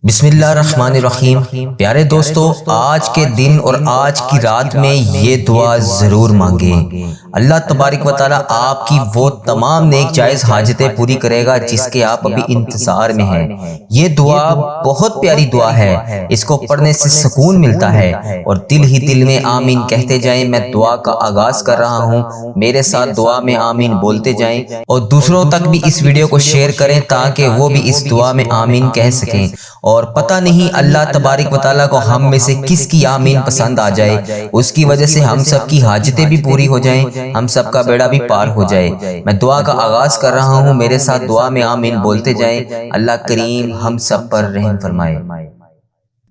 بسم اللہ الرحمن الرحیم۔ پیارے دوستو، آج کے دن اور آج کی رات میں یہ دعا ضرور مانگیں۔ اللہ تبارک و تعالیٰ آپ کی وہ تمام نیک جائز حاجتیں پوری کرے گا جس کے آپ ابھی انتظار میں ہیں۔ یہ دعا بہت پیاری دعا ہے، اس کو پڑھنے سے سکون ملتا ہے اور دل ہی دل میں آمین کہتے جائیں۔ میں دعا کا آغاز کر رہا ہوں، میرے ساتھ دعا میں آمین بولتے جائیں اور دوسروں تک بھی اس ویڈیو کو شیئر کریں تاکہ وہ بھی اس دعا میں آمین کہہ سکیں۔ اور پتہ نہیں اللہ تبارک و تعالیٰ کو ہم میں سے کس کی آمین پسند آ جائے، اس کی وجہ سے ہم سب کی حاجتیں بھی پوری ہو جائیں، ہم سب کا بیڑا بھی پار ہو جائے۔ میں دعا کا آغاز کر رہا ہوں، میرے ساتھ دعا میں آمین بولتے جائیں۔ اللہ کریم ہم سب پر رحم فرمائے۔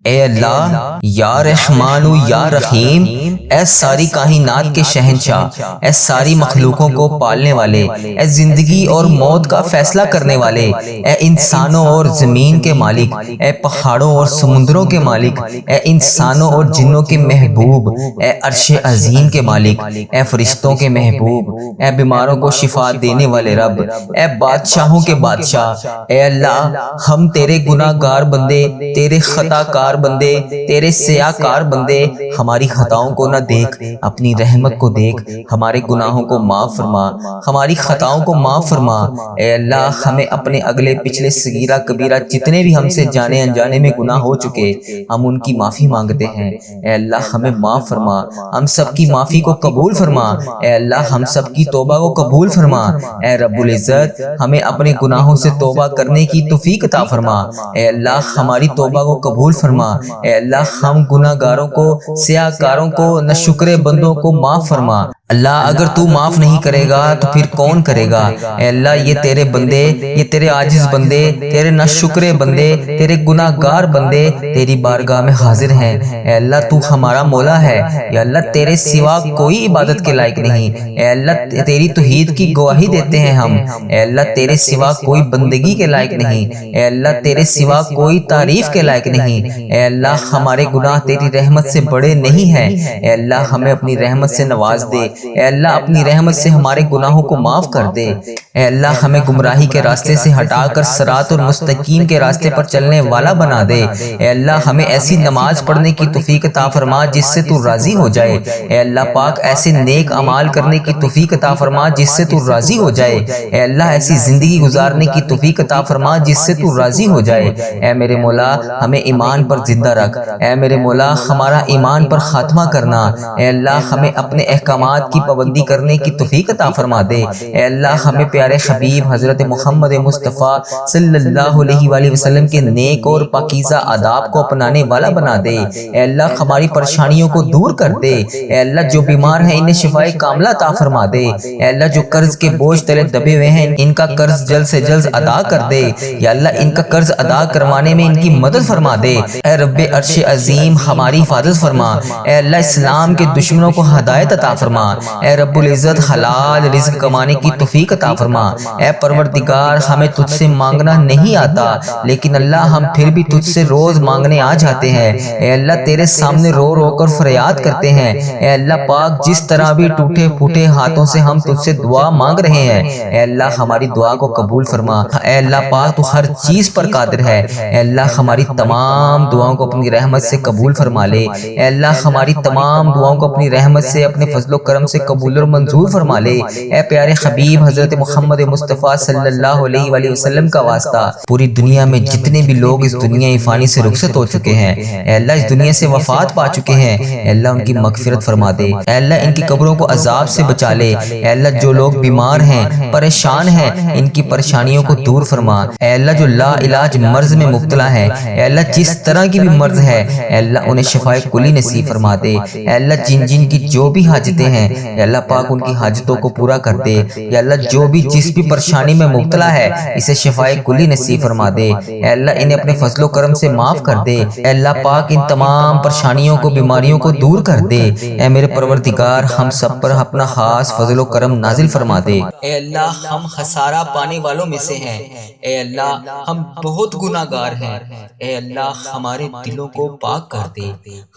اے اللہ، یا رحمان یا رحیم، اے ساری کائنات کے شہنشاہ، اے ساری مخلوقوں کو پالنے والے، اے زندگی اور موت کا فیصلہ کرنے والے، اے انسانوں اور زمین کے مالک، اے پہاڑوں اور سمندروں کے مالک، اے انسانوں اور جنوں کے محبوب، اے عرش عظیم کے مالک، اے فرشتوں کے محبوب، اے بیماروں کو شفا دینے والے رب، اے بادشاہوں کے بادشاہ، اے اللہ، ہم تیرے گناہ گار بندے، تیرے خطا کار بندے، تیرے سیاہ کار بندے، ہماری خطاؤں کو نہ دیکھ، اپنی رحمت کو دیکھ، ہمارے گناہوں کو معاف فرما، ہماری خطاؤں کو معاف فرما۔ اے اللہ، ہمیں اپنے اگلے پچھلے صغیرہ کبیرہ جتنے بھی ہم سے جانے انجانے میں گناہ ہو چکے، ہم ان کی معافی مانگتے ہیں۔ اے اللہ، ہمیں معاف فرما، ہم سب کی معافی کو قبول فرما۔ اے اللہ، ہم سب کی توبہ کو قبول فرما۔ اے رب العزت، ہمیں اپنے گناہوں سے توبہ کرنے کی توفیق عطا فرما۔ اے اللہ، ہماری توبہ کو قبول فرما۔ اے اللہ، ہم گناہ گاروں کو، سیاہ کاروں کو، ناشکرے بندوں کو معاف فرما۔ اللہ، اگر تو معاف نہیں کرے گا تو پھر کون کرے گا؟ اے اللہ، یہ تیرے بندے، یہ تیرے عاجز بندے، تیرے ناشکرے بندے، تیرے گناہ گار بندے تیری بارگاہ میں حاضر ہیں۔ اے اللہ، تو ہمارا مولا ہے۔ یا اللہ، تیرے سوا کوئی عبادت کے لائق نہیں۔ اے اللہ، تیری توحید کی گواہی دیتے ہیں ہم۔ اے اللہ، تیرے سوا کوئی بندگی کے لائق نہیں۔ اے اللہ، تیرے سوا کوئی تعریف کے لائق نہیں۔ اے اللہ، ہمارے گناہ تیری رحمت سے بڑے نہیں ہیں۔ اے اللہ، ہمیں اپنی رحمت سے نواز دے۔ اے اللہ، اپنی رحمت سے ہمارے گناہوں کو معاف کر دے۔ اے اللہ، ہمیں گمراہی کے راستے سے ہٹا کر صراط المستقیم کے راستے پر چلنے والا بنا دے۔ اے اللہ، ہمیں ایسی نماز پڑھنے کی توفیق عطا فرما جس سے تو راضی ہو جائے۔ اے اللہ پاک، ایسے نیک اعمال کرنے کی توفیق عطا فرما جس سے تو راضی ہو جائے۔ اے اللہ، ایسی زندگی گزارنے کی توفیق عطا فرما جس سے تو راضی ہو جائے۔ اے میرے مولا، ہمیں ایمان پر زندہ رکھ۔ اے میرے مولا، ہمارا ایمان پر خاتمہ کرنا۔ اے اللہ، ہمیں اپنے احکامات کی پابندی کرنے کی توفیق عطا فرما دے۔ اے اللہ، ہمیں پیارے حبیب حضرت محمد مصطفیٰ صلی اللہ علیہ وآلہ وسلم کے نیک اور پاکیزہ آداب کو اپنانے والا بنا دے۔ اے اللہ، ہماری پریشانیوں کو دور کر دے۔ اے اللہ، جو بیمار ہیں انہیں شفائے کاملہ عطا فرما دے۔ اے اللہ، جو قرض کے بوجھ تلے دبے ہوئے ہیں ان کا قرض جلد سے جلد ادا کر دے۔ یا اللہ، ان کا قرض ادا کروانے میں ان کی مدد فرما دے۔ اے رب عرش عظیم، ہماری حفاظت فرما۔ اے اللہ، اسلام کے دشمنوں کو ہدایت عطا فرما۔ اے رب العزت، حلال رزق کمانے کی توفیق عطا فرما۔ اے پروردگار، ہمیں تجھ سے مانگنا نہیں آتا لیکن اللہ ہم پھر بھی تجھ سے روز مانگنے آ جاتے ہیں۔ اے اللہ، تیرے سامنے رو رو کر فریاد کرتے ہیں۔ اے اللہ پاک، جس طرح بھی ٹوٹے پھوٹے ہاتھوں سے ہم تجھ سے دعا مانگ رہے ہیں، اے اللہ ہماری دعا کو قبول فرما۔ اے اللہ پاک، تو ہر چیز پر قادر ہے۔ اے اللہ، ہماری تمام دعاؤں کو اپنی رحمت سے قبول فرما لے۔ اے اللہ، ہماری تمام دعاؤں کو اپنی رحمت سے، اپنے فضل و کرم سے قبول اور منظور فرما لے۔ اے پیارے حبیب حضرت محمد مصطفیٰ صلی اللہ علیہ وآلہ وسلم کا واسطہ، پوری دنیا میں جتنے بھی لوگ اس دنیا فانی سے رخصت ہو چکے ہیں، اے اللہ اس دنیا سے وفات پا چکے ہیں، اے اللہ ان کی مغفرت فرما دے۔ اے اللہ، ان کی قبروں کو عذاب سے بچا لے۔ اے اللہ، جو لوگ بیمار ہیں، پریشان ہیں، ان کی پریشانیوں کو دور فرما۔ اے اللہ، جو لا علاج مرض میں مبتلا ہے، اے اللہ جس طرح کی بھی مرض ہے، اے اللہ انہیں شفائے کلی نصیب فرما دے۔ اے اللہ، جن جن کی جو بھی حاجتیں ہیں، اے اللہ پاک ان کی حاجتوں کو پورا کر دے۔ یا اللہ، جو بھی جس بھی پریشانی میں مبتلا ہے اسے شفائے کلی نصیب فرما دے۔ اے اللہ، انہیں اپنے فضل و کرم سے معاف کر دے۔ اے اللہ پاک، ان تمام پریشانیوں کو، بیماریوں کو دور کر دے۔ اے میرے پروردگار، ہم سب پر اپنا خاص فضل و کرم نازل فرما دے۔ اے اللہ، ہم خسارہ پانے والوں میں سے ہیں۔ اے اللہ، ہم بہت گناہ گار ہیں۔ اے اللہ، ہمارے دلوں کو پاک کر دے،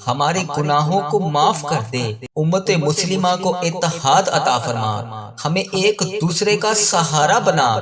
ہمارے گناہوں کو معاف کر دے، امت مسلمہ کو اتحاد عطا فرما، ہمیں ایک دوسرے کا سہارا بنا۔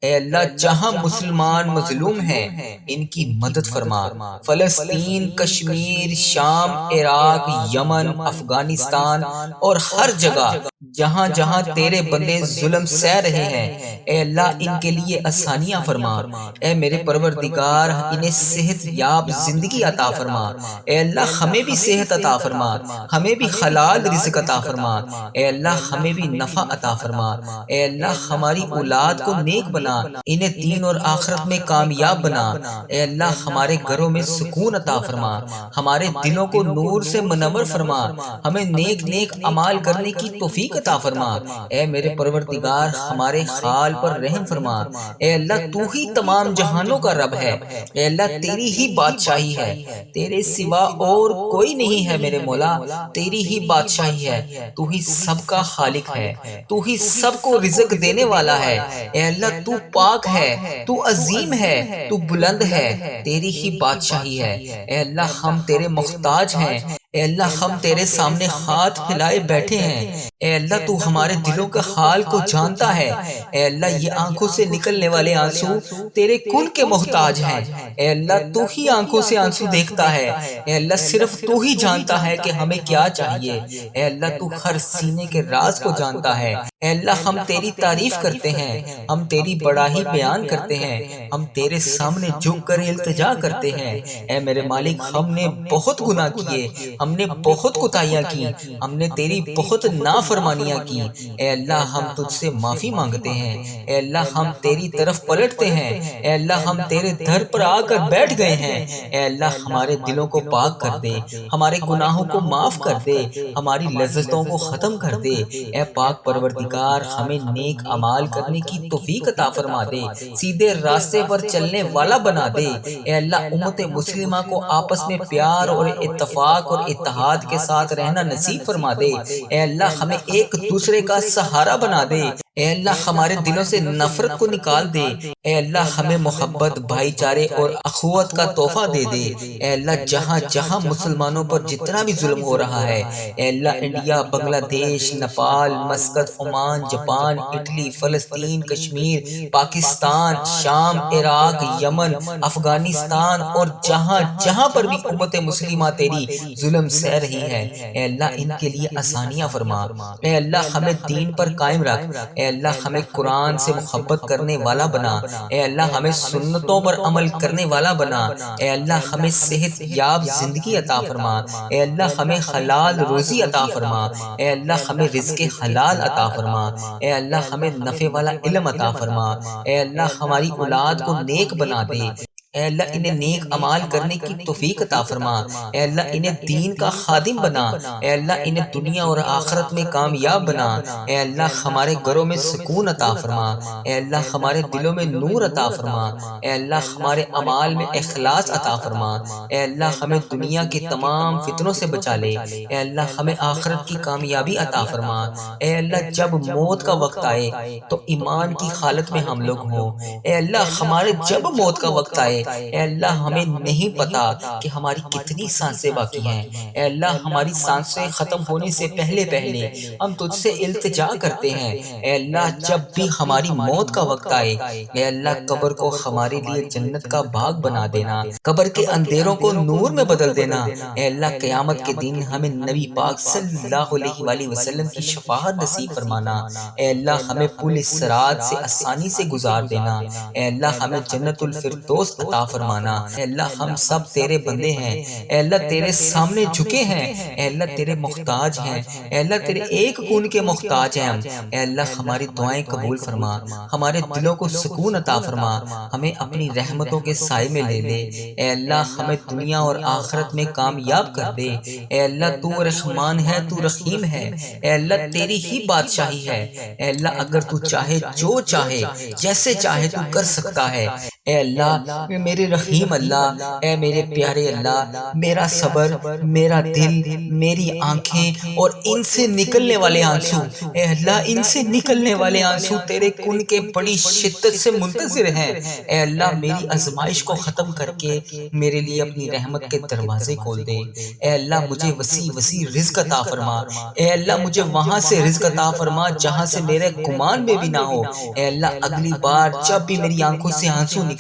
اے اللہ جہاں مسلمان مظلوم ہیں ان کی مدد فرما، فلسطین، کشمیر، شام، عراق، یمن، افغانستان اور ہر جگہ جہاں جہاں تیرے بندے ظلم سہ رہے ہیں، اے اللہ ان کے لیے آسانیاں فرما۔ اے میرے پروردگار انہیں صحت یاب زندگی عطا فرما۔ اے اللہ ہمیں بھی صحت عطا فرما، ہمیں بھی حلال رزق عطا فرما۔ اے اللہ ہمیں بھی نفع عطا فرما۔ اے اللہ ہماری اولاد کو نیک بنا، انہیں دین اور آخرت میں کامیاب بنا۔ اے اللہ ہمارے گھروں میں سکون عطا فرما، ہمارے دلوں کو نور سے منور فرما، ہمیں نیک نیک اعمال کرنے کی توفیق عطا فرما۔ اے میرے پروردگار ہمارے حال پر رحم فرما۔ اے اللہ تو ہی تمام جہانوں کا رب ہے، اے اللہ تیری ہی بادشاہی ہے، تیرے سوا اور کوئی نہیں ہے میرے مولا، تیری ہی بادشاہی ہے، تو ہی سب کا خالق ہے، تو ہی سب کو رزق دینے والا ہے۔ اے اللہ تو پاک ہے، تو عظیم ہے، تو بلند ہے، تیری ہی بادشاہی ہے۔ اے اللہ ہم تیرے محتاج ہیں، اے اللہ ہم تیرے سامنے ہاتھ پھیلائے بیٹھے ہیں۔ اے اللہ تو ہمارے دلوں کے حال کو جانتا ہے، اے اللہ یہ آنکھوں سے نکلنے والے آنسو تیرے کن کے محتاج ہیں۔ اے اللہ تو ہی آنکھوں سے آنسو دیکھتا ہے، اے اللہ صرف تو ہی جانتا ہے کہ ہمیں کیا چاہیے۔ اے اللہ تو ہر سینے کے راز کو جانتا ہے۔ اے اللہ ہم تیری تعریف کرتے ہیں، ہم تیری بڑائی بیان کرتے ہیں، ہم تیرے سامنے جھک کر التجا کرتے ہیں۔ اے میرے مالک ہم نے بہت گناہ کیے، ہم نے بہت کوتاہیاں کی، ہم نے تیری بہت نافرمانیاں کی۔ اے اللہ ہم تجھ سے معافی مانگتے ہیں، اے اللہ ہم تیری طرف پلٹتے ہیں، اے اللہ ہم تیرے در پر آ کر بیٹھ گئے ہیں۔ اے اللہ ہمارے دلوں کو پاک کر دے، ہمارے گناہوں کو معاف کر دے، ہماری لذتوں کو ختم کر دے۔ اے پاک پروردگار ہمیں نیک اعمال کرنے کی توفیق عطا فرما دے، سیدھے راستے پر چلنے والا بنا دے۔ اے اللہ امت مسلمہ کو آپس میں پیار اور اتفاق اور اتحاد کے ساتھ رہنا نصیب فرما دے۔ اے اللہ ہمیں ایک دوسرے کا سہارا بنا دے۔ اے اللہ ہمارے دلوں سے نفرت کو نکال دے۔ اے اللہ ہمیں محبت، بھائی چارے اور اخوت کا تحفہ دے دے۔ اے اللہ جہاں جہاں مسلمانوں پر جتنا بھی ظلم ہو رہا ہے، اے اللہ انڈیا، بنگلہ دیش، Nepal, Muscat, Oman, Japan, Italy, فلسطین، کشمیر، پاکستان، شام، عراق، یمن، افغانستان اور جہاں جہاں پر بھی امت مسلمہ تیری ظلم سہ رہی ہے، اے اللہ ان کے لیے آسانیاں فرما۔ اے اللہ ہمیں دین پر قائم رکھ، اے اللہ ہمیں قرآن سے محبت کرنے والا بنا، اے اللہ ہمیں سنتوں پر عمل کرنے والا بنا، اے اللہ ہمیں صحت یاب زندگی عطا فرما، اے اللہ ہمیں حلال روزی عطا فرما، اے اللہ ہمیں رزق حلال عطا فرما، اے اللہ ہمیں نفع والا علم عطا فرما، اے اللہ ہماری اولاد کو نیک بنا دے، اے اللہ انہیں نیک عمال کرنے کی توفیق عطا فرما، اے اللہ انہیں دین کا خادم بنا، اے اللہ انہیں دنیا اور آخرت میں کامیاب بنا، اے اللہ ہمارے گھروں میں سکون عطا فرما، اے اللہ ہمارے دلوں میں نور عطا فرما، اے اللہ ہمارے اعمال میں اخلاص عطا فرما، اے اللہ ہمیں دنیا کے تمام فتنوں سے بچا لے، اے اللہ ہمیں آخرت کی کامیابی عطا فرما، اے اللہ جب موت کا وقت آئے تو ایمان کی حالت میں ہم لوگ ہوں، اے اللہ ہمارے جب موت کا وقت آئے اے اللہ ہمیں نہیں پتا کہ ہماری کتنی سانسیں باقی ہیں، اے اللہ ہماری سانسیں ختم ہونے سے پہلے پہلے ہم تجھ سے التجا کرتے ہیں، اے اللہ جب بھی ہماری موت کا وقت آئے اے اللہ قبر کو ہمارے لیے جنت کا باغ بنا دینا، قبر کے اندھیروں کو نور میں بدل دینا، اے اللہ قیامت کے دن ہمیں نبی پاک صلی اللہ علیہ وآلہ وسلم کی شفاعت نصیب فرمانا، اے اللہ ہمیں پل صراط سے آسانی سے گزار دینا، اے اللہ ہمیں جنت الفردوس عطا فرمانا، اے اللہ ہم سب تیرے بندے ہیں، اے اللہ تیرے سامنے جھکے ہیں، اے اللہ تیرے محتاج ہیں، اے اللہ تیرے ایک کون کے محتاج ہیں ہم، اے اللہ ہماری دعائیں قبول فرما، ہمارے دلوں کو سکون عطا فرما، ہمیں اپنی رحمتوں کے سائے میں لے لے، اے اللہ ہمیں دنیا اور آخرت میں کامیاب کر دے، اے اللہ تو رحمان ہے، تو رحیم ہے، اے اللہ تیری ہی بادشاہی ہے، اے اللہ اگر تو چاہے جو چاہے جیسے چاہے تو کر سکتا ہے، اے اللہ میرے رحیم اللہ، اے میرے پیارے اللہ، میرا صبر، میرا دل، میری آنکھیں اور ان سے نکلنے والے آنسو، اے اللہ ان سے نکلنے والے آنسو تیرے کن کے بڑی شدت سے منتظر ہیں۔ اے اللہ میری آزمائش کو ختم کر کے میرے لیے اپنی رحمت کے دروازے کھول دے۔ اے اللہ مجھے وسیع وسیع رزق عطا فرما۔ اے اللہ مجھے وہاں سے رزق عطا فرما جہاں سے میرے گمان میں بھی نہ ہو۔ اے اللہ اگلی بار جب بھی میری آنکھوں سے آنسو نکلیں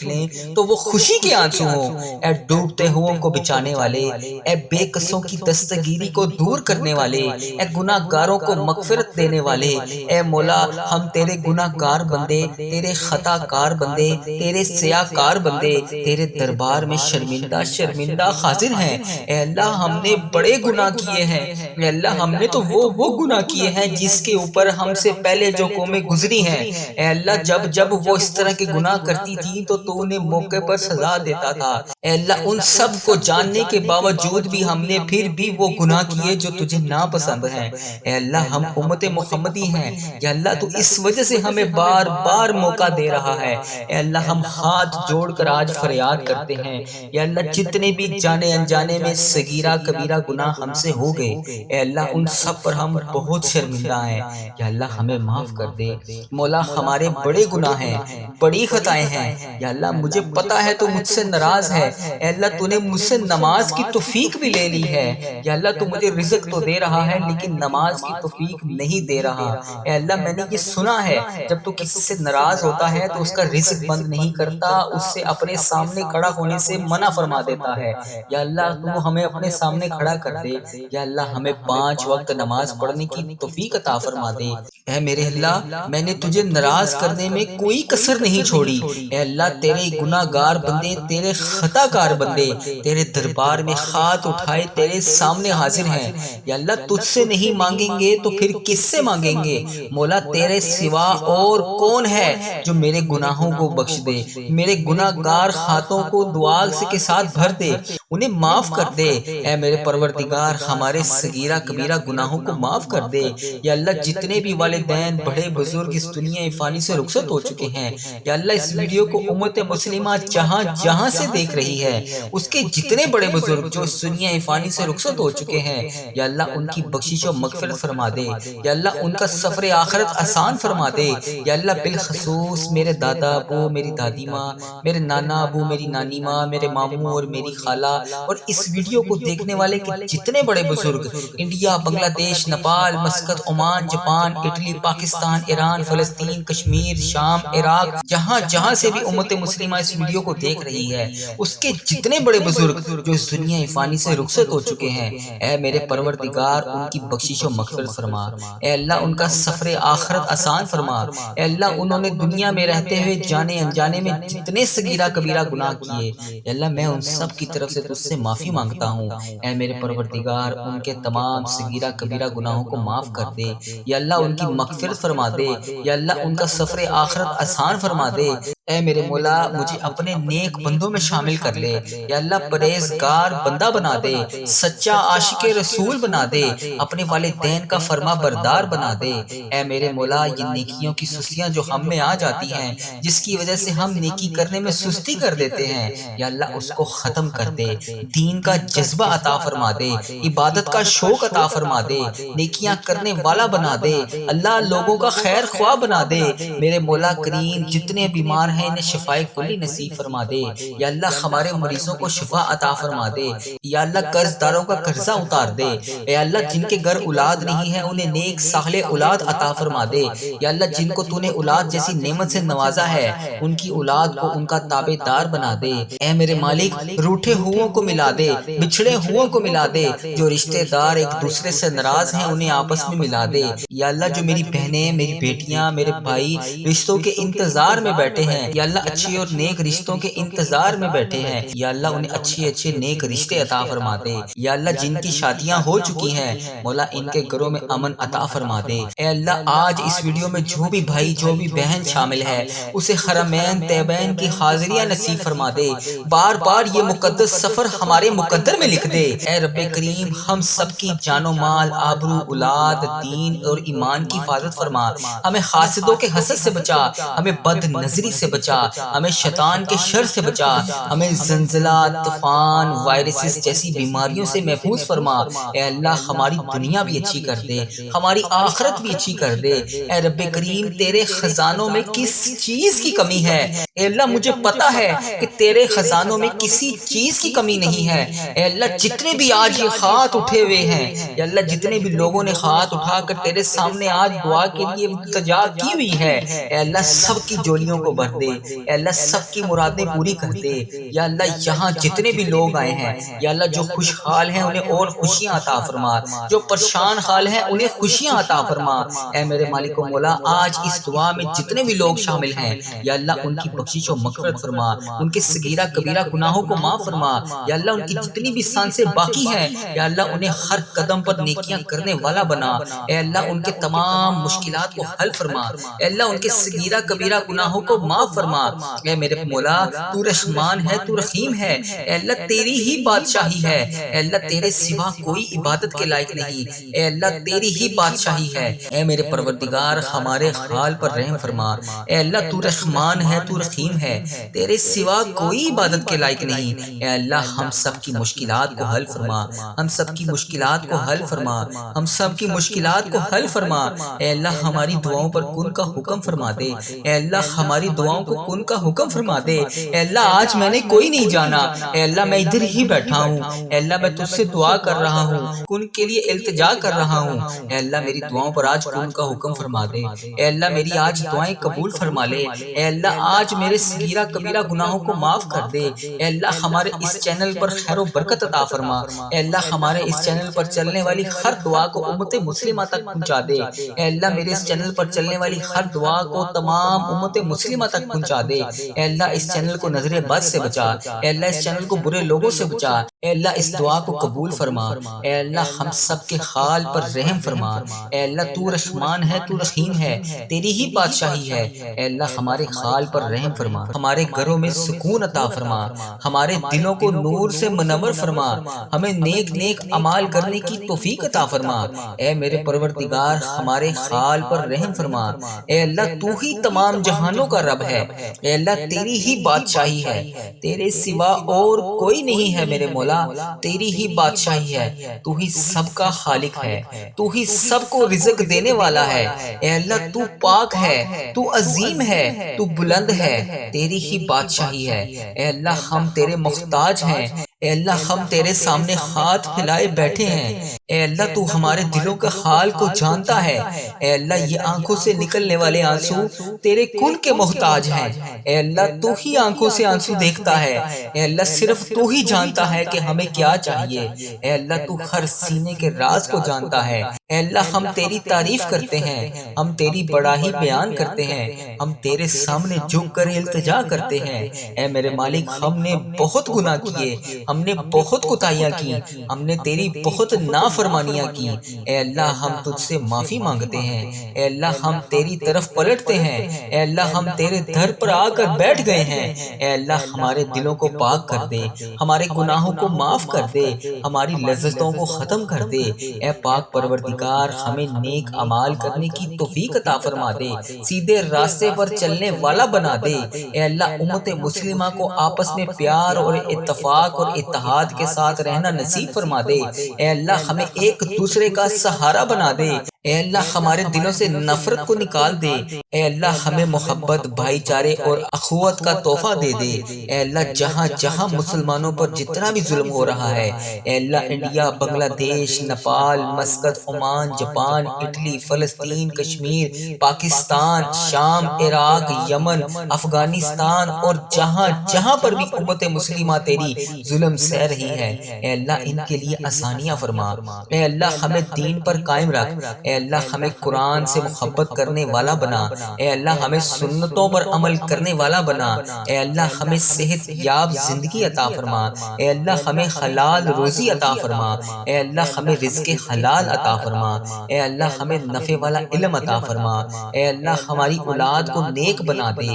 تو وہ خوشی کے آنسو ہوں۔ اے ڈوبتے ہوئوں کو بچانے والے، اے بے قصوں کی دستگیری کو دور کرنے والے، اے گناہ گاروں کو مغفرت دینے والے، اے مولا ہم تیرے گناہ گار بندے، تیرے خطا کار بندے، تیرے سیاہ کار بندے تیرے دربار میں شرمندہ شرمندہ حاضر ہیں۔ اے اللہ ہم نے بڑے گناہ کیے ہیں۔ اے اللہ ہم نے تو وہ گناہ کیے ہیں جس کے اوپر ہم سے پہلے جو قومیں گزری ہیں۔ اے اللہ جب وہ اس طرح کے گناہ کرتی تھی تو تو انہیں موقع پر سزا دیتا تھا۔ اے اللہ ان سب کو جاننے کے باوجود بھی ہم نے پھر بھی وہ گناہ کیے جو تجھے ناپسند ہیں۔ اے اللہ ہم امت محمدی ہیں، یا اللہ تو اس وجہ سے ہمیں بار بار موقع دے رہا ہے۔ اے اللہ ہم ہاتھ جوڑ کر آج فریاد کرتے ہیں، یا اللہ جتنے بھی جانے انجانے میں صغیرہ کبیرہ گناہ ہم سے ہو گئے، اے اللہ ان سب پر ہم بہت شرمندہ ہیں، یا اللہ ہمیں معاف کر دے۔ مولا ہمارے بڑے گناہ ہیں، بڑی خطائیں ہیں، یا اللہ مجھے پتا ہے تو مجھ سے ناراض ہے۔ اے اللہ تو نے مجھ سے نماز کی توفیق بھی لے لی ہے، یا اللہ تو مجھے رزق تو دے رہا ہے لیکن نماز کی توفیق نہیں دے رہا۔ اے اللہ میں نے یہ سنا ہے جب تو کسی سے ناراض ہوتا ہے تو اس کا رزق بند نہیں کرتا، اس سے اپنے سامنے کھڑا ہونے سے منع فرما دیتا ہے۔ یا اللہ تو ہمیں اپنے سامنے کھڑا کر دے، یا اللہ ہمیں 5 وقت نماز پڑھنے کی توفیق عطا فرما دے۔ اے میرے اللہ میں نے تجھے ناراض کرنے میں کوئی کسر نہیں چھوڑی۔ اے اللہ تیرے گناہ گار بندے، تیرے خطا کار بندے تیرے دربار میں ہاتھ اٹھائے تیرے سامنے حاضر ہیں۔ یا اللہ تجھ سے نہیں مانگیں گے تو پھر کس سے مانگیں گے؟ مولا تیرے سوا اور کون ہے جو میرے گناہوں کو بخش دے، میرے گناہ گار ہاتھوں کو دعا کے ساتھ بھر دے، انہیں معاف کر دے۔ اے میرے پروردگار ہمارے صغیرہ کبیرہ گناہوں کو معاف کر دے۔ یا اللہ جتنے بھی والدین بڑے بزرگ اس دنیا فانی سے رخصت ہو چکے ہیں، یا اللہ اس ویڈیو کو امت مسلمہ جہاں جہاں سے دیکھ رہی ہے، اس کے جتنے بڑے بزرگ جو اس دنیا فانی سے رخصت ہو چکے ہیں، یا اللہ ان کی بخشش و مغفرت فرما دے، یا اللہ ان کا سفر آخرت آسان فرما دے۔ یا اللہ بالخصوص میرے دادا ابو، میری دادی ماں، میرے نانا ابو، میری نانی ماں، میرے ماموں اور میری خالہ اور اس ویڈیو کو دیکھنے والے جتنے بڑے بزرگ انڈیا، بنگلہ دیش، Nepal, Muscat, Oman, Japan, Italy, Pakistan, Iran, فلسطین، کشمیر، شام، عراق، جہاں جہاں سے بھی امت مسلمہ اس ویڈیو کو دیکھ رہی ہے، اس کے جتنے بڑے بزرگ جو اس دنیا فانی سے رخصت ہو چکے ہیں، اے میرے پروردگار ان کی بخشش و مغفرت فرما۔ اے اللہ ان کا سفر آخرت آسان فرما۔ اے اللہ انہوں نے دنیا میں رہتے ہوئے جانے انجانے میں جتنے صغیرہ کبیرہ گناہ کیے، اے اللہ میں ان سب کی طرف سے تجھ سے معافی مانگتا ہوں۔ اے میرے پروردگار ان کے تمام صغیرہ کبیرہ گناہوں کو معاف کر دے، یا اللہ ان کی مغفرت فرما دے، یا اللہ ان کا سفر آخرت آسان فرما دے۔ اے میرے مولا مجھے اپنے نیک بندوں میں شامل کر لے، یا اللہ پرہیزگار بندہ بنا دے، سچا عاشق رسول بنا دے، اپنے والدین کا فرما بردار بنا دے۔ اے میرے مولا یہ نیکیوں کی سستیاں جو ہم میں آ جاتی ہیں، جس کی وجہ سے ہم نیکی کرنے میں سستی کر دیتے ہیں، یا اللہ اس کو ختم کر دے، دین کا جذبہ عطا فرما دے، عبادت کا شوق عطا فرما دے، نیکیاں کرنے والا بنا دے، اللہ لوگوں کا خیر خواہ بنا دے۔ میرے مولا کریم جتنے بیمار ہیں انہیں شفائے کلی نصیب فرما دے، یا اللہ ہمارے مریضوں کو شفا عطا فرما دے، یا اللہ قرض داروں کا قرضہ اتار دے، اے اللہ جن کے گھر اولاد نہیں ہے انہیں نیک صالح اولاد عطا فرما دے، یا اللہ جن کو تو نے اولاد جیسی نعمت سے نوازا ہے ان کی اولاد کو ان کا تابع دار بنا دے۔ اے میرے مالک روٹھے ہوئوں کو ملا دے، بچھڑے ہوئوں کو ملا دے، جو رشتہ دار ایک دوسرے سے ناراض ہیں انہیں آپس میں ملا دے، یا اللہ جو میری بہنیں، میری بیٹیاں، میرے بھائی رشتوں کے انتظار میں بیٹھے ہیں، یا اللہ اچھی اور نیک رشتوں کے انتظار میں بیٹھے ہیں، یا اللہ انہیں اچھے اچھے نیک رشتے عطا فرما دے، یا اللہ جن کی شادیاں ہو چکی ہیں مولا ان کے گھروں میں امن عطا فرما دے۔ اے اللہ آج اس ویڈیو میں جو بھی بھائی جو بھی بہن شامل ہے اسے حرمین طیبین کی حاضریاں نصیب فرما دے، بار بار یہ مقدس سفر ہمارے مقدر میں لکھ دے۔ اے رب کریم ہم سب کی جان و مال، آبرو، اولاد، دین اور ایمان کی حفاظت فرما، ہمیں حاسدوں کے حسد سے بچا، ہمیں بد نظری سے بچا۔ بچا، ہمیں شیطان کے شر سے بچا، ہمیں زلزلہ، طوفان، وائرسز جیسی بیماریوں سے محفوظ فرما۔ اے اللہ ہماری دنیا بھی اچھی کر دے، ہماری آخرت بھی اچھی کر دے۔ اے رب کریم تیرے خزانوں میں کس چیز کی کمی ہے؟ اے اللہ مجھے پتا ہے کہ تیرے خزانوں میں کسی چیز کی کمی نہیں ہے۔ اے اللہ جتنے بھی آج یہ ہاتھ اٹھے ہوئے ہیں، اے اللہ جتنے بھی لوگوں نے ہاتھ اٹھا کر تیرے سامنے آج دعا کے لیے التجا کی ہوئی ہے، اے اللہ سب کی جولیوں کو بھر دے، اے اللہ سب کی مرادیں پوری کر دے۔ یا اللہ یہاں جتنے بھی لوگ آئے ہیں، یا اللہ جو خوشحال ہیں انہیں اور خوشیاں عطا فرما، جو پریشان حال ہیں انہیں خوشیاں عطا فرما۔ اے میرے مالک و مولا آج اس دعا میں جتنے بھی لوگ شامل ہیں، یا اللہ ان کی بخشش و مغفرت فرما، ان کے صغیرہ کبیرہ گناہوں کو معاف فرما۔ یا اللہ ان کی جتنی بھی سانسیں باقی ہیں، یا اللہ انہیں ہر قدم پر نیکیاں کرنے والا بنا۔ اے اللہ ان کے تمام مشکلات کو حل فرما، اے اللہ ان کے صغیرہ کبیرہ گناہوں کو معاف فرما۔ اے میرے مولا تو رحمان ہے، تو رحیم ہے، اے اللہ تیری ہی بادشاہی ہے، اے اللہ تیرے سوا کوئی عبادت کے لائق نہیں، اے اللہ تیری ہی بادشاہی ہے۔ اے میرے پروردگار ہمارے حال پر رحم فرما، اے اللہ تو رحمان ہے، تو رحیم ہے، تیرے سوا کوئی عبادت کے لائق نہیں۔ اے اللہ ہم سب کی مشکلات کو حل فرما، ہم سب کی مشکلات کو حل فرما، ہم سب کی مشکلات کو حل فرما۔ اے اللہ ہماری دعاؤں پر کن کا حکم فرما دے، اے اللہ ہماری دعاؤں کو کن کا حکم فرما دے۔ اے اللہ آج میں نے کوئی نہیں جانا، اے اللہ میں ادھر ہی بیٹھا ہوں، اے اللہ میں تجھ سے دعا کر رہا ہوں، کن کے لیے التجا کر رہا ہوں۔ اے اللہ میری دعاؤں پر آج کن کا حکم فرما دے، اے اللہ میری آج دعائیں قبول فرما لے، اے اللہ آج میرے صغیرہ کبیرہ گناہوں کو معاف کر دے۔ اے اللہ ہمارے اس چینل پر خیر و برکت عطا فرما، اے اللہ ہمارے اس چینل پر چلنے والی ہر دعا کو امت مسلمہ تک پہنچا دے، اے اللہ میرے اس چینل پر چلنے والی ہر دعا کو تمام امت مسلمہ تک پہنچا دے۔ اے اللہ اس چینل کو نظر بد سے بچا، اے اللہ اس چینل کو برے لوگوں سے بچا، اے اللہ اس دعا کو قبول فرما، اے اللہ ہم سب کے حال پر رحم فرما۔ اے اللہ تو رحمان ہے، تو رحیم ہے، تیری ہی بادشاہی ہے، اے اللہ ہمارے حال پر رحم فرما، ہمارے گھروں میں سکون عطا فرما، ہمارے دلوں کو نور سے منور فرما، ہمیں نیک نیک اعمال کرنے کی توفیق عطا فرما۔ اے میرے پروردگار ہمارے حال پر رحم فرما، اے اللہ تو ہی تمام جہانوں کا رب ہے، اے اللہ تیری ہی بادشاہی ہے، تیرے سوا اور کوئی نہیں ہے میرے مولا، تیری ہی بادشاہی ہے، تو ہی سب کا خالق ہے، تو ہی سب کو رزق دینے والا ہے۔ اے اللہ تو پاک ہے، تو عظیم ہے، تو بلند ہے، تیری ہی بادشاہی ہے۔ اے اللہ ہم تیرے محتاج ہیں، اے اللہ ہم تیرے سامنے ہاتھ پھیلائے بیٹھے ہیں، اے اللہ تو ہمارے دلوں کا حال کو جانتا ہے، اے اللہ یہ آنکھوں سے نکلنے والے آنسو تیرے کن کے محتاج ہیں، اے اللہ تو ہی آنکھوں سے آنسو دیکھتا ہے، اے اللہ صرف تو ہی جانتا ہے کہ ہمیں کیا چاہیے، اے اللہ تو ہر سینے کے راز کو جانتا ہے۔ اے اللہ ہم تیری تعریف کرتے ہیں، ہم تیری بڑائی بیان کرتے ہیں، ہم تیرے سامنے جھک کر التجا کرتے ہیں۔ اے میرے مالک ہم نے بہت گناہ کیے، ہم نے بہت کوتاہیاں کی، ہم نے تیری بہت نافرمانیاں کی، اے اللہ ہم تجھ سے معافی مانگتے ہیں، اے اللہ ہم تیری طرف پلٹتے ہیں، اے اللہ ہم تیرے در پر آ کر بیٹھ گئے ہیں، اے اللہ ہمارے دلوں کو پاک کر دے، ہمارے گناہوں کو معاف کر دے، ہماری لذتوں کو ختم کر دے۔ اے پاک پروردگار ہمیں نیک اعمال کرنے کی توفیق عطا فرما دے، سیدھے راستے پر چلنے والا بنا دے۔ اے اللہ امت مسلمہ کو آپس میں پیار اور اتفاق اور اتحاد کے ساتھ رہنا نصیب فرما دے۔ اے اللہ ہمیں ایک دوسرے کا سہارا بنا دے، اے اللہ ہمارے دلوں سے نفرت کو نکال دے، اے اللہ ہمیں محبت، بھائی چارے اور اخوت کا تحفہ دے دے۔ اے اللہ جہاں جہاں مسلمانوں پر جتنا بھی ظلم ہو رہا ہے، اے اللہ انڈیا، بنگلہ دیش، Nepal, Muscat, Oman, Japan, Italy, فلسطین، کشمیر، پاکستان، شام، عراق، یمن، افغانستان اور جہاں جہاں پر بھی امت مسلمہ تیری ظلم سہ رہی ہے، اے اللہ ان کے لیے آسانیاں فرما۔ اے اللہ ہمیں دین پر قائم رکھ، اے اللہ ہمیں قرآن سے محبت کرنے والا بنا، اے اللہ ہمیں سنتوں پر عمل کرنے والا بنا، اے اللہ ہمیں صحت یاب زندگی عطا فرما، اے اللہ ہمیں حلال روزی عطا فرما، اے اللہ ہمیں رزق حلال عطا فرما، اے اللہ ہمیں نفع والا علم عطا فرما، اے اللہ ہماری اولاد کو نیک بنا دے،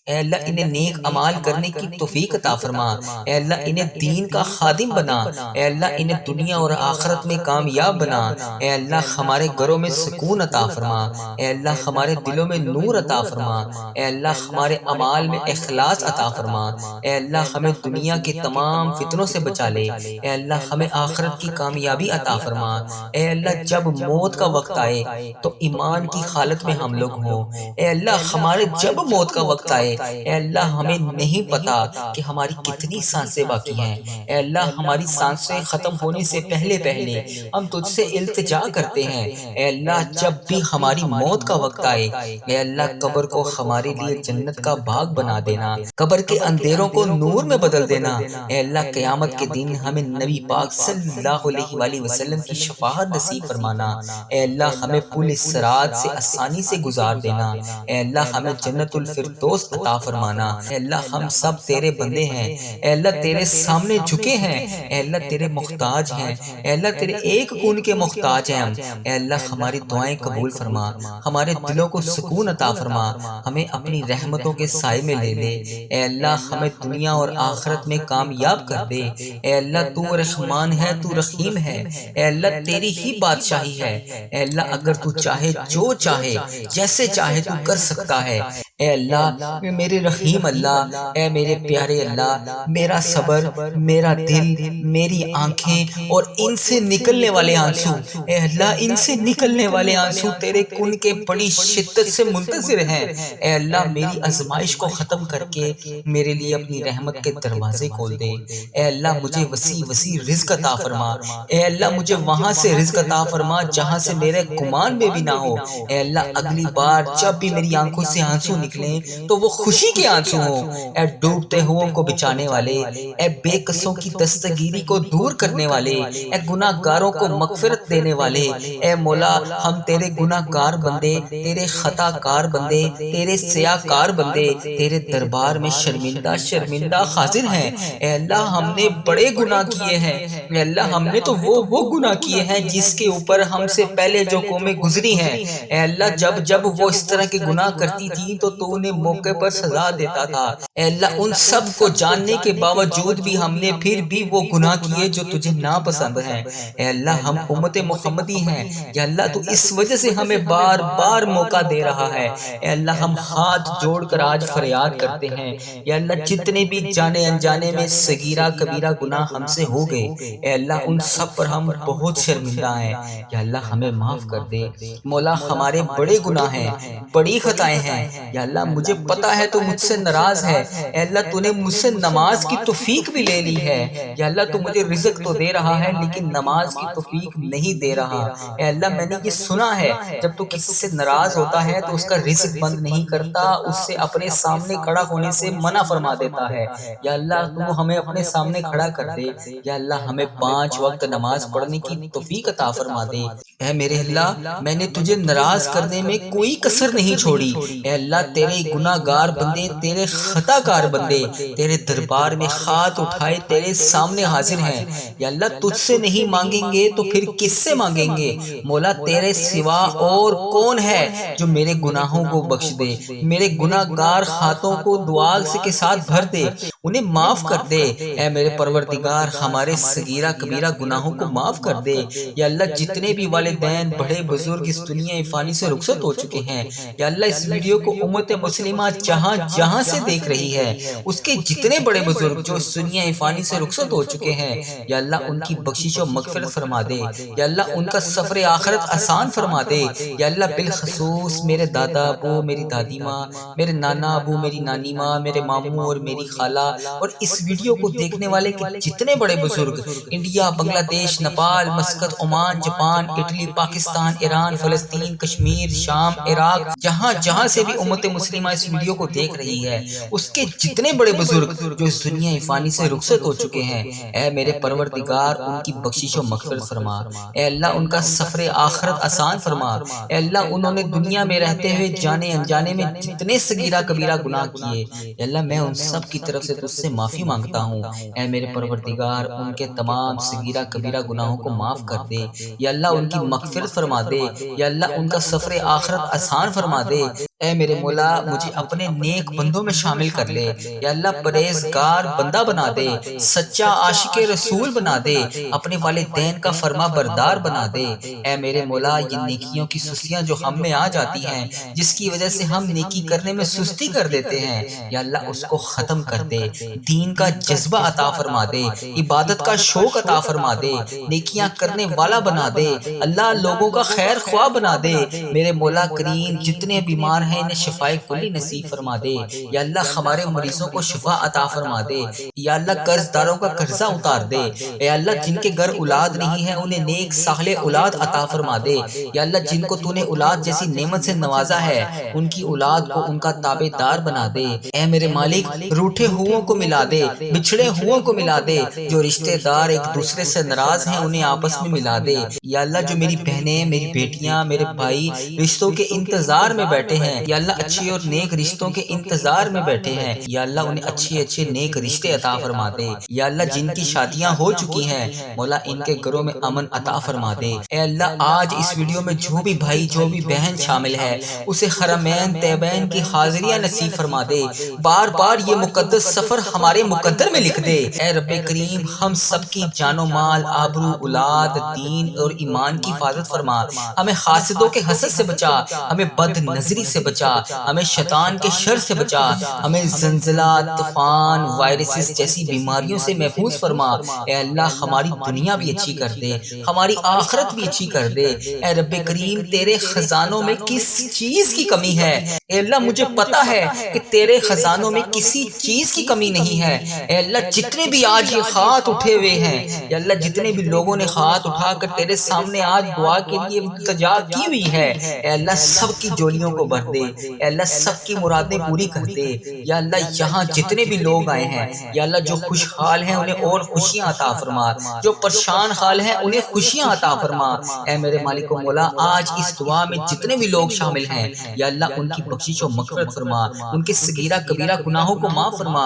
اے اللہ انہیں نیک اعمال کرنے کی توفیق عطا فرما، اے اللہ انہیں دین کا خادم بنا، اے اللہ انہیں دنیا اور آخرت میں کامیاب بنا، اے اللہ ہمارے گھروں میں سکون عطا فرما، اے اللہ ہمارے دلوں میں نور عطا فرما، اے اللہ ہمارے اعمال میں اخلاص عطا فرما، اے اللہ ہمیں دنیا کے تمام فتنوں سے بچا لے، اے اللہ ہمیں آخرت کی کامیابی عطا فرما، اے اللہ جب موت کا وقت آئے تو ایمان کی حالت میں ہم لوگ ہوں، اے اللہ ہمارے جب موت کا وقت آئے، اے اللہ ہمیں نہیں پتا کہ ہماری کتنی سانسیں باقی ہیں، اے اللہ ہماری سانسیں ختم ہونے سے پہلے پہلے ہم تجھ سے التجا کرتے ہیں، اے اللہ جب بھی ہماری موت کا وقت آئے، اے اللہ قبر کو ہمارے لیے جنت کا باغ بنا دینا، قبر کے اندھیروں کو نور میں بدل دینا، اے اللہ قیامت کے دن ہمیں نبی پاک صلی اللہ علیہ وآلہ وسلم کی شفاعت نصیب فرمانا، اے اللہ ہمیں پل صراط سے آسانی سے گزار دینا، اے اللہ ہمیں جنت الفردوس عطا فرمانا، اے اللہ ہم سب تیرے بندے ہیں، اے اللہ تیرے سامنے جھکے ہیں، اے اللہ تیرے محتاج ہیں، اے اللہ تیرے ایک کون کے محتاج ہیں ہم، اے اللہ ہماری دعائیں قبول فرما، ہمارے دلوں کو سکون عطا فرما، ہمیں اپنی رحمتوں کے سائے میں لے لے، اے اللہ ہمیں دنیا اور آخرت میں کامیاب کر دے، اے اللہ تو رحمان ہے، تو رحیم ہے، اے اللہ تیری ہی بادشاہی ہے، اے اللہ اگر تو چاہے جو چاہے جیسے چاہے تو کر سکتا ہے، اے اللہ میرے رحیم اللہ، اے میرے پیارے اللہ، میرا صبر، میرا دل، میری آنکھیں اور ان سے نکلنے والے آنسو، اے اللہ ان سے نکلنے والے آنسو تیرے کن کے بڑی شدت سے منتظر ہیں، اے اللہ میری آزمائش کو ختم کر کے میرے لیے اپنی رحمت کے دروازے کھول دے، اے اللہ مجھے وسیع وسیع رزق عطا فرما، اے اللہ مجھے وہاں سے رزق عطا فرما جہاں سے میرے گمان میں بھی نہ ہو، اے اللہ اگلی بار جب بھی میری آنکھوں سے آنسو نکلیں تو وہ خوشی کے آنسو ہوں، اے ڈوبتے ہوں کو بچانے والے، اے بے قصوں کی دستگیری کو دور کرنے والے، اے گناہ گاروں کو مغفرت دینے والے، اے مولا ہم تیرے گناہ گار بندے، تیرے خطا کار بندے، تیرے سیاہ کار بندے تیرے دربار میں شرمندہ شرمندہ حاضر ہیں، اے اللہ ہم نے بڑے گناہ کیے ہیں، اے اللہ ہم نے تو وہ گناہ کیے ہیں جس کے اوپر ہم سے پہلے جو قومیں گزری ہیں، اے اللہ جب وہ اس طرح کے گناہ کرتی تھی تو تو انہیں موقع پر سزا دیتا تھا، اے اللہ ان سب کو جاننے کے باوجود بھی ہم نے پھر بھی وہ گناہ کیے جو تجھے ناپسند ہیں، اے اللہ ہم امت محمدی ہیں، یا اللہ تو اس وجہ سے ہمیں بار بار موقع دے رہا ہے، اے اللہ ہم ہاتھ جوڑ کر آج فریاد کرتے ہیں، یا اللہ جتنے بھی جانے انجانے میں صغیرہ کبیرہ گناہ ہم سے ہو گئے، اے اللہ ان سب پر ہم بہت شرمندہ ہیں، یا اللہ ہمیں معاف کر دے، مولا ہمارے بڑے گناہ ہیں، بڑی خطائیں ہیں، یا اللہ مجھے پتا ہے تو مجھ سے ناراض ہے، اے اللہ تو نے مجھ سے نماز کی توفیق بھی لے لی ہے، یا اللہ تو مجھے رزق تو دے رہا ہے لیکن نماز کی توفیق نہیں دے رہا، اے اللہ میں نے یہ سنا ہے جب تو کسی سے ناراض ہوتا ہے تو اس کا رزق بند نہیں کرتا، اس سے اپنے سامنے کھڑا ہونے سے منع فرما دیتا ہے، یا اللہ تو ہمیں اپنے سامنے کھڑا کر دے، یا اللہ ہمیں 5 وقت نماز پڑھنے کی توفیق عطا فرما دے، اے میرے اللہ میں نے تجھے ناراض کرنے میں کوئی کسر نہیں چھوڑی، اے اللہ تیرے گناہ گار بندے، تیرے خطا کار بندے تیرے دربار میں ہاتھ اٹھائے تیرے سامنے حاضر ہیں، یا اللہ تجھ سے نہیں مانگیں گے تو پھر کس سے مانگیں گے، مولا تیرے سوا اور کون ہے جو میرے گناہوں کو بخش دے، میرے گناہ گار ہاتھوں کو دعا کے ساتھ بھر دے، انہیں معاف کر دے، اے میرے پروردگار ہمارے صغیرہ کبیرہ گناہوں کو معاف کر دے، یا اللہ جتنے بھی والدین بڑے بزرگ اس دنیا فانی سے رخصت ہو چکے ہیں، یا اللہ اس ویڈیو کو امت مسلمہ جہاں جہاں سے دیکھ رہی ہے اس کے جتنے بڑے بزرگ جو اس دنیا فانی سے رخصت ہو چکے ہیں، یا اللہ ان کی بخشش و مغفرت فرما دے، یا اللہ ان کا سفر آخرت آسان فرما دے، یا اللہ بالخصوص میرے دادا ابو، میری دادی ماں، میرے نانا ابو، میری نانی ماں، میرے ماموں اور میری خالہ اور اس ویڈیو کو دیکھنے والے جتنے بڑے بزرگ انڈیا، بنگلہ دیش، Nepal, Muscat, Oman, Japan, Italy, Pakistan, Iran, فلسطین، کشمیر، شام، عراق، جہاں جہاں سے بھی امت مسلمہ اس ویڈیو کو دیکھ رہی ہے اس کے جتنے بڑے بزرگ جو اس دنیا فانی سے رخصت ہو چکے ہیں، اے میرے پروردگار ان کی بخشش و مغفرت فرما، اے اللہ ان کا سفر آخرت آسان فرما، اے اللہ انہوں نے دنیا میں رہتے ہوئے جانے انجانے میں جتنے صغیرہ کبیرہ گناہ کیے، اے اللہ میں ان سب کی طرف سے تجھ سے معافی مانگتا ہوں، اے میرے پروردگار ان کے تمام صغیرہ کبیرہ گناہوں کو معاف کر دے، یا اللہ ان کی مغفرت فرما دے، یا اللہ ان کا سفر آخرت آسان فرما دے، اے میرے مولا مجھے اپنے نیک بندوں میں شامل کر لے، یا اللہ پرہیزگار بندہ بنا دے، سچا عاشق رسول بنا دے، اپنے والدین کا فرما بردار بنا دے۔ اے میرے مولا یہ نیکیوں کی سستیاں جو ہم میں آ جاتی ہیں، جس کی وجہ سے ہم نیکی کرنے میں سستی کر دیتے ہیں، یا اللہ اس کو ختم کر دے، دین کا جذبہ عطا فرما دے، عبادت کا شوق عطا فرما دے، نیکیاں کرنے والا بنا دے، اللہ لوگوں کا خیر خواہ بنا دے۔ میرے مولا کریم جتنے بیمار ہیں انہیں شفائے کلی نصیب فرما دے، یا اللہ ہمارے مریضوں کو شفا عطا فرما دے، یا اللہ قرض داروں کا قرضہ اتار دے، اے اللہ جن کے گھر اولاد نہیں ہے انہیں نیک صالح اولاد عطا فرما دے، یا اللہ جن کو تو نے اولاد جیسی نعمت سے نوازا ہے ان کی اولاد کو ان کا تابع دار بنا دے۔ اے میرے مالک روٹھے ہوئوں کو ملا دے، بچھڑے ہوئوں کو ملا دے، جو رشتہ دار ایک دوسرے سے ناراض ہیں انہیں آپس میں ملا دے، یا اللہ جو میری بہنیں، میری بیٹیاں، میرے بھائی رشتوں کے انتظار میں بیٹھے ہیں، یا اللہ اچھے اور نیک رشتوں کے انتظار میں بیٹھے ہیں، یا اللہ انہیں اچھے اچھے نیک رشتے عطا فرما دے، یا اللہ جن کی شادیاں ہو چکی ہیں مولا ان کے گھروں میں امن عطا فرما دے۔ اے اللہ آج اس ویڈیو میں جو بھی بھائی جو بھی بہن شامل ہے اسے حرمین طیبین کی حاضریاں نصیب فرما دے، بار بار یہ مقدس سفر ہمارے مقدر میں لکھ دے۔ اے رب کریم ہم سب کی جان و مال، آبرو، اولاد، دین اور ایمان کی حفاظت فرما، ہمیں حاسدوں کے حسد سے بچا، ہمیں بد نظری سے بچا، ہمیں شیطان کے شر سے بچا، ہمیں زلزلہ، طوفان، وائرسز جیسی بیماریوں سے محفوظ فرما۔ اے اللہ ہماری دنیا بھی اچھی کر دے، ہماری آخرت بھی اچھی کر دے۔ اے رب کریم تیرے خزانوں میں کس چیز کی کمی ہے؟ اے اللہ مجھے پتا ہے کہ تیرے خزانوں میں کسی چیز کی کمی نہیں ہے۔ اے اللہ جتنے بھی آج یہ ہاتھ اٹھے ہوئے ہیں، یا اللہ جتنے بھی لوگوں نے ہاتھ اٹھا کر تیرے سامنے آج دعا کے لیے التجا کی ہوئی ہے، اے اللہ سب کی جولیوں کو بھر دے، اے اللہ سب کی مرادیں پوری کر دے، یا اللہ یہاں جتنے بھی لوگ آئے ہیں یا اللہ جو خوشحال ہیں انہیں اور خوشیاں عطا فرما، جو پریشان حال ہیں انہیں خوشیاں عطا فرما۔ اے میرے مالک و مولا آج اس دعا میں جتنے بھی لوگ شامل ہیں یا اللہ ان کی بخشش و مغفرت فرما، ان کے صغیرہ کبیرہ گناہوں کو معاف فرما،